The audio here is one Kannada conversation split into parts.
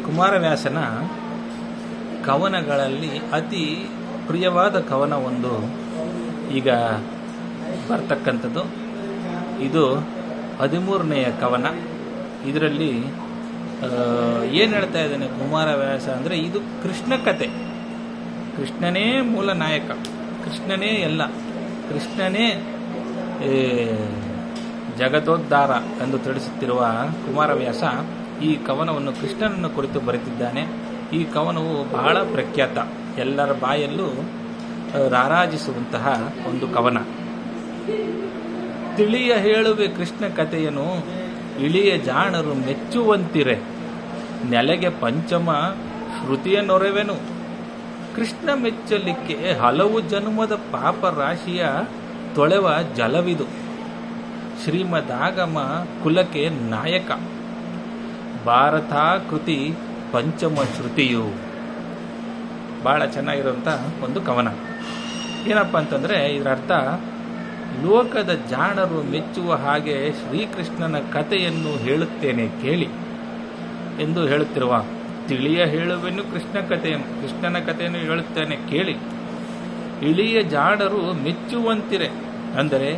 ಕುಮಾರವ್ಯಾಸನ ಕವನಗಳಲ್ಲಿ ಅತಿ ಪ್ರಿಯವಾದ ಕವನ ಒಂದು ಈಗ ಬರ್ತಕ್ಕಂಥದ್ದು. ಇದು 13ನೆಯ ಕವನ. ಇದರಲ್ಲಿ ಏನು ಹೇಳ್ತಾ ಇದ್ದಾನೆ ಕುಮಾರವ್ಯಾಸ ಅಂದರೆ, ಇದು ಕೃಷ್ಣ ಕತೆ. ಕೃಷ್ಣನೇ ಮೂಲ ನಾಯಕ, ಕೃಷ್ಣನೇ ಎಲ್ಲ, ಕೃಷ್ಣನೇ ಜಗದೋದ್ಧಾರ ಎಂದು ತಿಳಿಸುತ್ತಿರುವ ಕುಮಾರವ್ಯಾಸ ಈ ಕವನವನ್ನು ಕೃಷ್ಣನನ್ನು ಕುರಿತು ಬರೆದಿದ್ದಾನೆ. ಈ ಕವನವು ಬಹಳ ಪ್ರಖ್ಯಾತ, ಎಲ್ಲರ ಬಾಯಲ್ಲೂ ರಾರಾಜಿಸುವಂತಹ ಒಂದು ಕವನ. ತಿಳಿಯ ಹೇಳುವೆ ಕೃಷ್ಣ ಕಥೆಯನ್ನು, ಇಳಿಯ ಜಾಣರು ಮೆಚ್ಚುವಂತಿರೆ, ನೆಲೆಗೆ ಪಂಚಮ ಶ್ರುತಿಯ ನೊರೆವೆನು. ಕೃಷ್ಣ ಮೆಚ್ಚಲಿಕ್ಕೆ ಹಲವು ಜನ್ಮದ ಪಾಪ ರಾಶಿಯ ತೊಳೆವ ಜಲವಿದು. ಶ್ರೀಮದಾಗಮ ಕುಲಕ್ಕೆ ನಾಯಕ, ಭಾರತಾಕೃತಿ ಪಂಚಮ ಶ್ರುತಿಯು. ಬಹಳ ಚೆನ್ನಾಗಿರುವಂಥ ಒಂದು ಕವನ. ಏನಪ್ಪ ಅಂತಂದರೆ, ಇದರ ಅರ್ಥ, ಲೋಕದ ಜಾಣರು ಮೆಚ್ಚುವ ಹಾಗೆ ಶ್ರೀಕೃಷ್ಣನ ಕಥೆಯನ್ನು ಹೇಳುತ್ತೇನೆ ಕೇಳಿ ಎಂದು ಹೇಳುತ್ತಿರುವ, ತಿಳಿಯ ಹೇಳುವೆನು ಕೃಷ್ಣನ ಕಥೆಯನ್ನು ಹೇಳುತ್ತೇನೆ ಕೇಳಿ. ಇಳಿಯ ಜಾಣರು ಮೆಚ್ಚುವಂತಿರೆ ಅಂದರೆ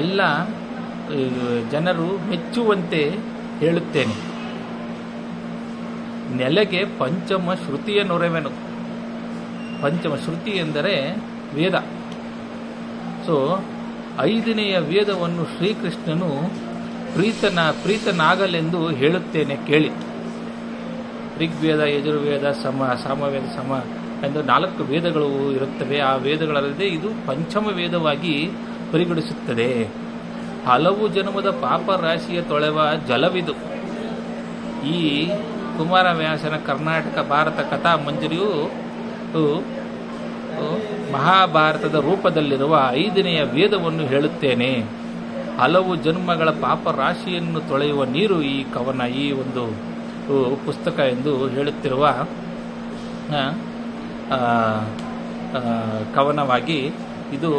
ಎಲ್ಲ ಜನರು ಮೆಚ್ಚುವಂತೆ ಹೇಳುತ್ತೇನೆ. ನೆಲೆಗೆ ಪಂಚಮ ಶ್ರುತಿಯ ನೊರೆವೆನು. ಪಂಚಮ ಶ್ರುತಿ ಎಂದರೆ ವೇದ. ಸೊ 5ನೆಯ ವೇದವನ್ನು ಶ್ರೀಕೃಷ್ಣನು ಪ್ರೀತನಾಗಲೆಂದು ಹೇಳುತ್ತೇನೆ ಕೇಳಿ. ಋಗ್ವೇದ, ಯಜುರ್ವೇದ, ಸಾಮವೇದ ಎಂದು 4 ವೇದಗಳು ಇರುತ್ತವೆ. ಆ ವೇದಗಳಲ್ಲದೆ ಇದು ಪಂಚಮ ವೇದವಾಗಿ ಪರಿಗಣಿಸುತ್ತದೆ. ಹಲವು ಜನ್ಮದ ಪಾಪ ರಾಶಿಯ ತೊಳೆವ ಜಲವಿದು. ಈ ಕುಮಾರವ್ಯಾಸನ ಕರ್ನಾಟಕ ಭಾರತ ಕಥಾ ಮಂಜರಿಯು ಮಹಾಭಾರತದ ರೂಪದಲ್ಲಿರುವ 5ನೆಯ ವೇದವನ್ನು ಹೇಳುತ್ತೇನೆ. ಹಲವು ಜನ್ಮಗಳ ಪಾಪ ರಾಶಿಯನ್ನು ತೊಳೆಯುವ ನೀರು ಈ ಕವನ, ಈ ಒಂದು ಪುಸ್ತಕ ಎಂದು ಹೇಳುತ್ತಿರುವ ಕವನವಾಗಿ ಇದು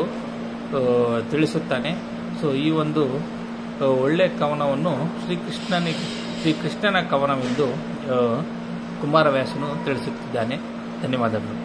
ತಿಳಿಸುತ್ತಾನೆ. ಸೊ ಈ ಒಂದು ಒಳ್ಳೆಯ ಕವನವನ್ನು ಶ್ರೀಕೃಷ್ಣನ ಕವನವೆಂದು ಕುಮಾರವ್ಯಾಸನು ತಿಳಿಸುತ್ತಿದ್ದಾನೆ. ಧನ್ಯವಾದಗಳು.